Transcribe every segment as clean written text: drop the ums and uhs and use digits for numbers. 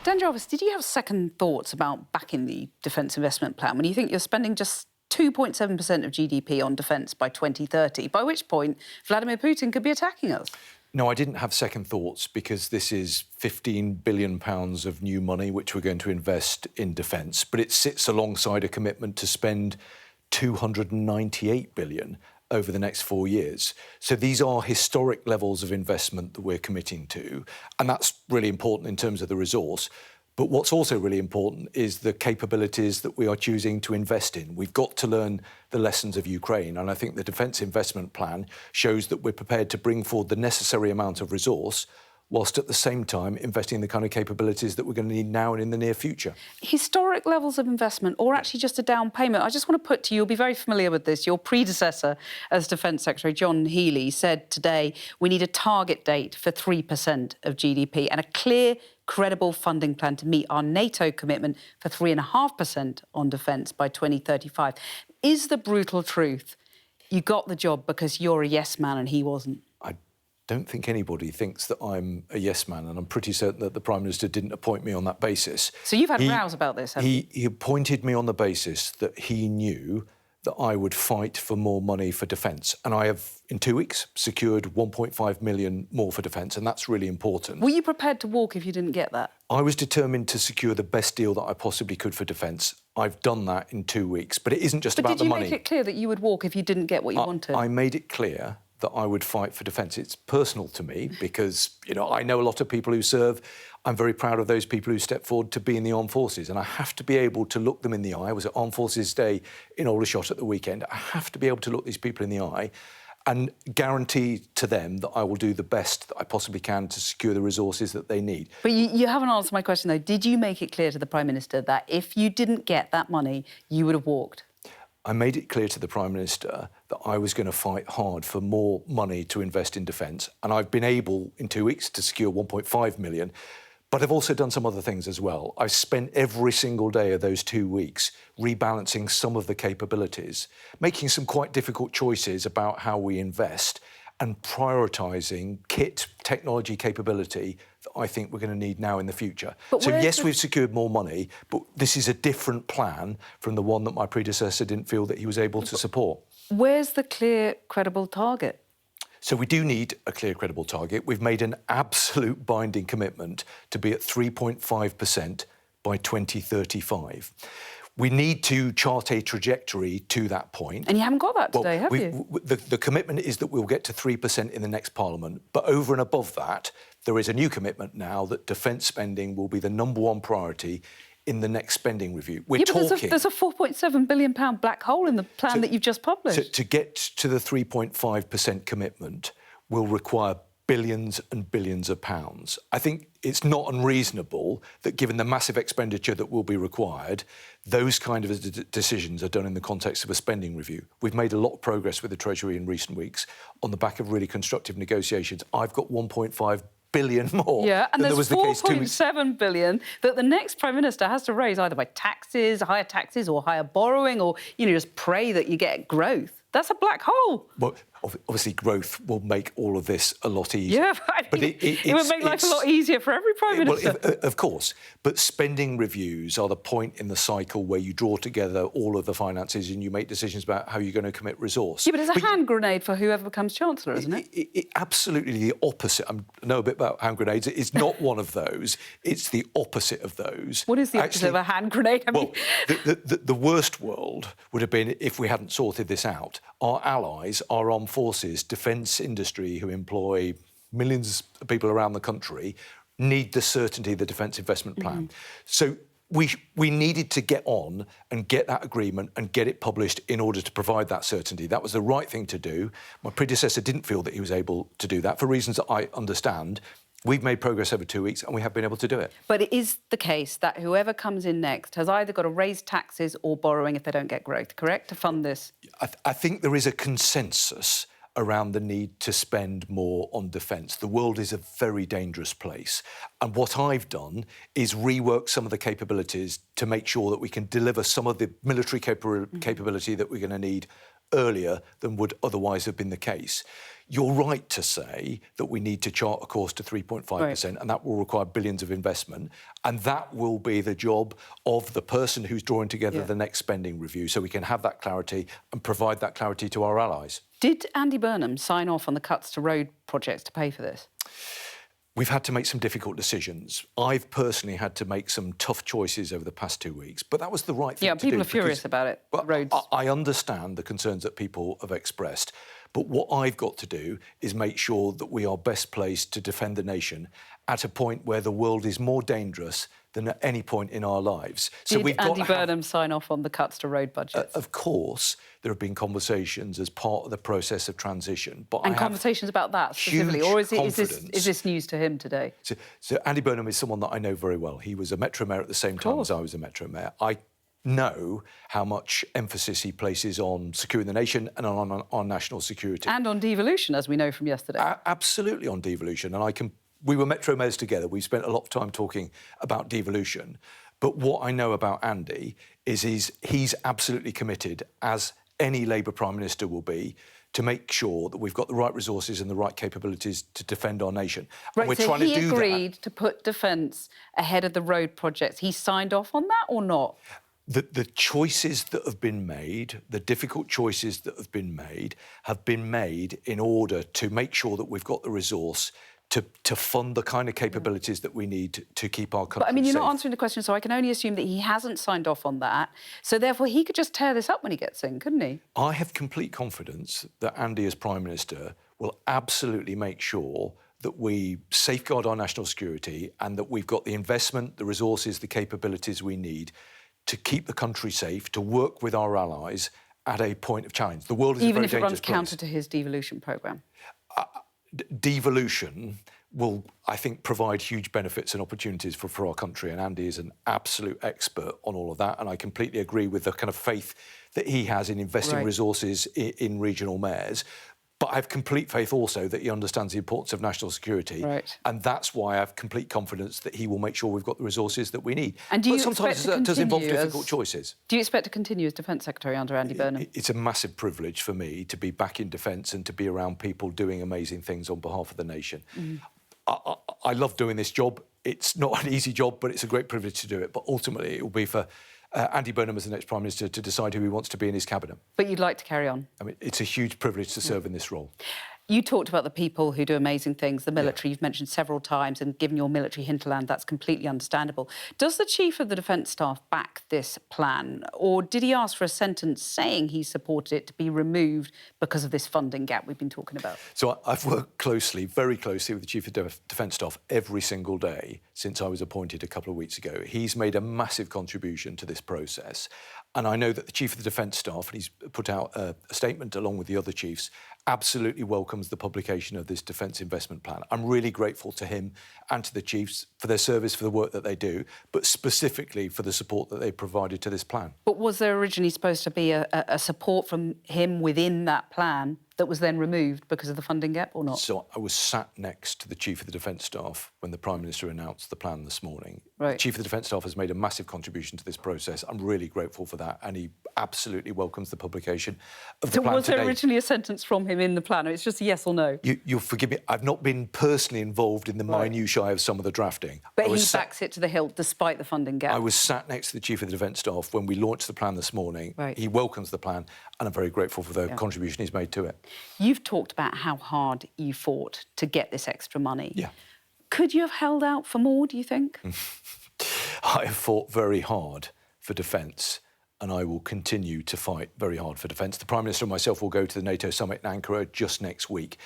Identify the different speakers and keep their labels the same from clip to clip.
Speaker 1: Dan Jarvis, did you have second thoughts about backing the defence investment plan when you think you're spending just 2.7% of GDP on defence by 2030, by which point Vladimir Putin could be attacking us?
Speaker 2: No, I didn't have second thoughts because this is £15 billion of new money which we're going to invest in defence, but it sits alongside a commitment to spend £298 billion over the next 4 years. So these are historic levels of investment that we're committing to, and that's really important in terms of the resource. But what's also really important is the capabilities that we are choosing to invest in. We've got to learn the lessons of Ukraine, and I think the Defence Investment Plan shows that we're prepared to bring forward the necessary amount of resource whilst at the same time investing in the kind of capabilities that we're going to need now and in the near future.
Speaker 1: Historic levels of investment, or actually just a down payment? I just want to put to you, you'll be very familiar with this, your predecessor as Defence Secretary, John Healey, said today we need a target date for 3% of GDP and a clear, credible funding plan to meet our NATO commitment for 3.5% on defence by 2035. Is the brutal truth you got the job because you're a yes man and he wasn't?
Speaker 2: I don't think anybody thinks that I'm a yes man, and I'm pretty certain that the Prime Minister didn't appoint me on that basis.
Speaker 1: So you've had rows about this, haven't you?
Speaker 2: He appointed me on the basis that he knew that I would fight for more money for defence. And I have, in 2 weeks, secured 1.5 million more for defence, and that's really important.
Speaker 1: Were you prepared to walk if you didn't get that?
Speaker 2: I was determined to secure the best deal that I possibly could for defence. I've done that in 2 weeks, but it isn't just about the money.
Speaker 1: But did you make it clear that you would walk if you didn't get what you wanted?
Speaker 2: I made it clear that I would fight for defence. It's personal to me because, I know a lot of people who serve. I'm very proud of those people who step forward to be in the armed forces, and I have to be able to look them in the eye. I was at Armed Forces Day in Aldershot at the weekend. I have to be able to look these people in the eye and guarantee to them that I will do the best that I possibly can to secure the resources that they need.
Speaker 1: But you haven't answered my question, though. Did you make it clear to the Prime Minister that if you didn't get that money, you would have walked?
Speaker 2: I made it clear to the Prime Minister that I was going to fight hard for more money to invest in defence, and I've been able, in 2 weeks, to secure 1.5 million. But I've also done some other things as well. I've spent every single day of those 2 weeks rebalancing some of the capabilities, making some quite difficult choices about how we invest, and prioritising kit, technology capability that I think we're going to need now in the future. So yes, we've secured more money, but this is a different plan from the one that my predecessor didn't feel that he was able to support.
Speaker 1: Where's the clear, credible target?
Speaker 2: So we do need a clear, credible target. We've made an absolute binding commitment to be at 3.5% by 2035. We need to chart a trajectory to that point.
Speaker 1: And you haven't got that today, have you?
Speaker 2: The commitment is that we'll get to 3% in the next Parliament. But over and above that, there is a new commitment now that defence spending will be the #1 priority in the next spending review. There's
Speaker 1: a £4.7 billion black hole in the plan that you've just published.
Speaker 2: So to get to the 3.5% commitment will require billions and billions of pounds. I think it's not unreasonable that, given the massive expenditure that will be required, those kind of decisions are done in the context of a spending review. We've made a lot of progress with the Treasury in recent weeks on the back of really constructive negotiations. I've got 1.5 billion more.
Speaker 1: Yeah, and there's 4.7 billion that the next Prime Minister has to raise either by higher taxes or higher borrowing, or, just pray that you get growth. That's a black hole.
Speaker 2: Well, obviously growth will make all of this a lot easier.
Speaker 1: Yeah, but it would make life a lot easier for every Prime Minister.
Speaker 2: Well, of course. But spending reviews are the point in the cycle where you draw together all of the finances and you make decisions about how you're going to commit resource.
Speaker 1: Yeah, but it's a hand grenade for whoever becomes Chancellor, isn't it?
Speaker 2: Absolutely the opposite. I know a bit about hand grenades. It's not one of those. It's the opposite of those.
Speaker 1: What is the opposite of a hand grenade?
Speaker 2: The worst world would have been if we hadn't sorted this out. Our allies, our armed forces, defence industry, who employ millions of people around the country, need the certainty of the Defence Investment Plan. So we needed to get on and get that agreement and get it published in order to provide that certainty. That was the right thing to do. My predecessor didn't feel that he was able to do that for reasons that I understand. We've made progress over 2 weeks and we have been able to do it.
Speaker 1: But it is the case that whoever comes in next has either got to raise taxes or borrowing if they don't get growth, correct, to fund this?
Speaker 2: I think there is a consensus around the need to spend more on defence. The world is a very dangerous place. And what I've done is rework some of the capabilities to make sure that we can deliver some of the military capability that we're going to need earlier than would otherwise have been the case. You're right to say that we need to chart a course to 3.5%, and that will require billions of investment. And that will be the job of the person who's drawing together the next spending review, so we can have that clarity and provide that clarity to our allies.
Speaker 1: Did Andy Burnham sign off on the cuts to road projects to pay for this?
Speaker 2: We've had to make some difficult decisions. I've personally had to make some tough choices over the past 2 weeks, but that was the right thing to do.
Speaker 1: Yeah, people are furious about it, roads.
Speaker 2: I understand the concerns that people have expressed, but what I've got to do is make sure that we are best placed to defend the nation at a point where the world is more dangerous than at any point in our lives. So
Speaker 1: Did Andy Burnham sign off on the cuts to road budgets?
Speaker 2: Of course, there have been conversations as part of the process of transition. But
Speaker 1: and conversations about that specifically? Or is this news to him today?
Speaker 2: So Andy Burnham is someone that I know very well. He was a Metro Mayor at the same time as I was a Metro Mayor. I know how much emphasis he places on securing the nation and on national security.
Speaker 1: And on devolution, as we know from yesterday.
Speaker 2: Absolutely on devolution. And we were Metro Mayors together. We spent a lot of time talking about devolution. But what I know about Andy is he's absolutely committed, as any Labour Prime Minister will be, to make sure that we've got the right resources and the right capabilities to defend our nation.
Speaker 1: Right,
Speaker 2: and we're
Speaker 1: so
Speaker 2: trying to do
Speaker 1: he agreed to put defence ahead of the road projects. He signed off on that or not?
Speaker 2: The choices that have been made, the difficult choices that have been made in order to make sure that we've got the resource to fund the kind of capabilities that we need to keep our country safe.
Speaker 1: But, I mean, you're not answering the question, so I can only assume that he hasn't signed off on that. So, therefore, he could just tear this up when he gets in, couldn't he?
Speaker 2: I have complete confidence that Andy, as Prime Minister, will absolutely make sure that we safeguard our national security and that we've got the investment, the resources, the capabilities we need to keep the country safe, to work with our allies at a point of challenge. The world is a very dangerous place.
Speaker 1: Even if it runs counter to his devolution programme?
Speaker 2: Devolution will, I think, provide huge benefits and opportunities for our country, and Andy is an absolute expert on all of that, and I completely agree with the kind of faith that he has in investing resources in regional mayors. But I have complete faith also that he understands the importance of national security, and that's why I have complete confidence that he will make sure we've got the resources that we need.
Speaker 1: And
Speaker 2: but sometimes that does involve difficult choices.
Speaker 1: Do you expect to continue as Defence Secretary under Andy Burnham?
Speaker 2: It's a massive privilege for me to be back in defence and to be around people doing amazing things on behalf of the nation. I love doing this job. It's not an easy job, but it's a great privilege to do it. But ultimately, it will be for Andy Burnham as the next Prime Minister to decide who he wants to be in his cabinet.
Speaker 1: But you'd like to carry on?
Speaker 2: I mean, it's a huge privilege to serve in this role.
Speaker 1: You talked about the people who do amazing things, the military, you've mentioned several times, and given your military hinterland, that's completely understandable. Does the Chief of the Defence Staff back this plan, or did he ask for a sentence saying he supported it to be removed because of this funding gap we've been talking about?
Speaker 2: So I've worked closely, very closely with the Chief of Defence Staff every single day since I was appointed a couple of weeks ago. He's made a massive contribution to this process. And I know that the Chief of the Defence Staff, and he's put out a statement along with the other chiefs, absolutely welcomes the publication of this defence investment plan. I'm really grateful to him and to the chiefs for their service, for the work that they do, but specifically for the support that they provided to this plan.
Speaker 1: But was there originally supposed to be a support from him within that plan that was then removed because of the funding gap, or not?
Speaker 2: So I was sat next to the Chief of the Defence Staff when the Prime Minister announced the plan this morning.
Speaker 1: Right.
Speaker 2: The Chief of the Defence Staff has made a massive contribution to this process. I'm really grateful for that, and he absolutely welcomes the publication of the plan
Speaker 1: today. So was there originally a sentence from him in the plan, or it's just a yes or no?
Speaker 2: You'll forgive me, I've not been personally involved in the minutiae of some of the drafting.
Speaker 1: But he backs it to the hilt despite the funding gap?
Speaker 2: I was sat next to the Chief of the Defence Staff when we launched the plan this morning.
Speaker 1: Right.
Speaker 2: He welcomes the plan, and I'm very grateful for the contribution he's made to it.
Speaker 1: You've talked about how hard you fought to get this extra money.
Speaker 2: Yeah.
Speaker 1: Could you have held out for more, do you think?
Speaker 2: I have fought very hard for defence, and I will continue to fight very hard for defence. The Prime Minister and myself will go to the NATO summit in Ankara just next week.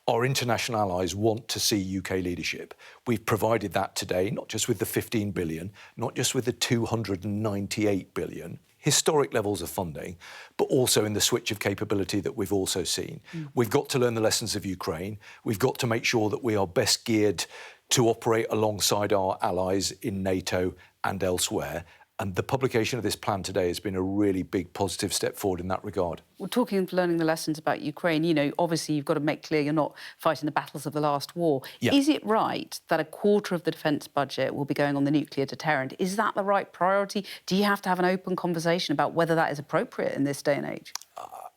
Speaker 2: Our international allies want to see UK leadership. We've provided that today, not just with the 15 billion, not just with the 298 billion, historic levels of funding, but also in the switch of capability that we've also seen. We've got to learn the lessons of Ukraine. We've got to make sure that we are best geared to operate alongside our allies in NATO and elsewhere. And the publication of this plan today has been a really big positive step forward in that regard.
Speaker 1: Well, talking of learning the lessons about Ukraine, you know, obviously you've got to make clear you're not fighting the battles of the last war.
Speaker 2: Yeah.
Speaker 1: Is it right that a quarter of the defence budget will be going on the nuclear deterrent? Is that the right priority? Do you have to have an open conversation about whether that is appropriate in this day and age?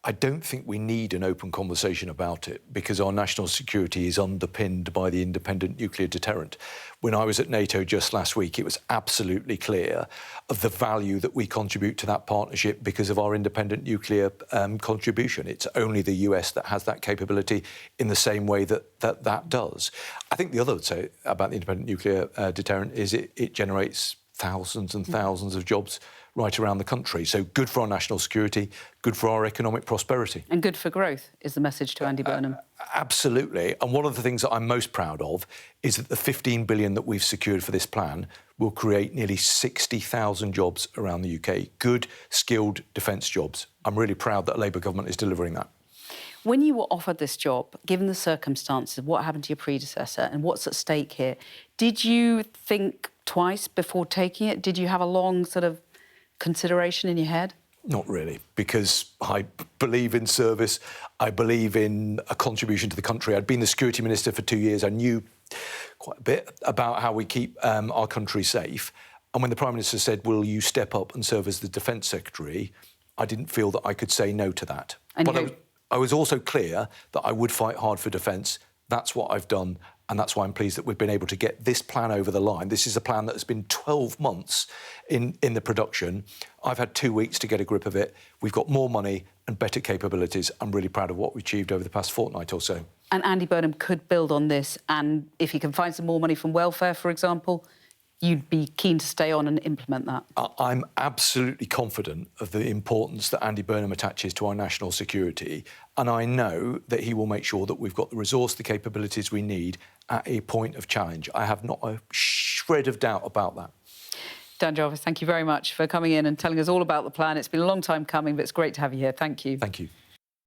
Speaker 2: I don't think we need an open conversation about it because our national security is underpinned by the independent nuclear deterrent. When I was at NATO just last week, it was absolutely clear of the value that we contribute to that partnership because of our independent nuclear contribution. It's only the US that has that capability in the same way that does. I think the other would say about the independent nuclear deterrent is it generates thousands and thousands of jobs right around the country. So good for our national security, good for our economic prosperity.
Speaker 1: And good for growth is the message to Andy Burnham.
Speaker 2: Absolutely. And one of the things that I'm most proud of is that the 15 billion that we've secured for this plan will create nearly 60,000 jobs around the UK. Good, skilled defence jobs. I'm really proud that a Labour government is delivering that.
Speaker 1: When you were offered this job, given the circumstances, what happened to your predecessor and what's at stake here, did you think twice before taking it? Did you have a long sort of consideration in your head?
Speaker 2: Not really, because I believe in service. I believe in a contribution to the country. I'd been the security minister for 2 years. I knew quite a bit about how we keep our country safe. And when the Prime Minister said, will you step up and serve as the Defence Secretary, I didn't feel that I could say no to that. But I was also clear that I would fight hard for defence. That's what I've done. And that's why I'm pleased that we've been able to get this plan over the line. This is a plan that has been 12 months in the production. I've had 2 weeks to get a grip of it. We've got more money and better capabilities. I'm really proud of what we achieved over the past fortnight or so.
Speaker 1: And Andy Burnham could build on this. And if he can find some more money from welfare, for example, you'd be keen to stay on and implement that?
Speaker 2: I'm absolutely confident of the importance that Andy Burnham attaches to our national security. And I know that he will make sure that we've got the resource, the capabilities we need at a point of challenge. I have not a shred of doubt about that.
Speaker 1: Dan Jarvis, thank you very much for coming in and telling us all about the plan. It's been a long time coming, but it's great to have you here. Thank you.
Speaker 2: Thank you.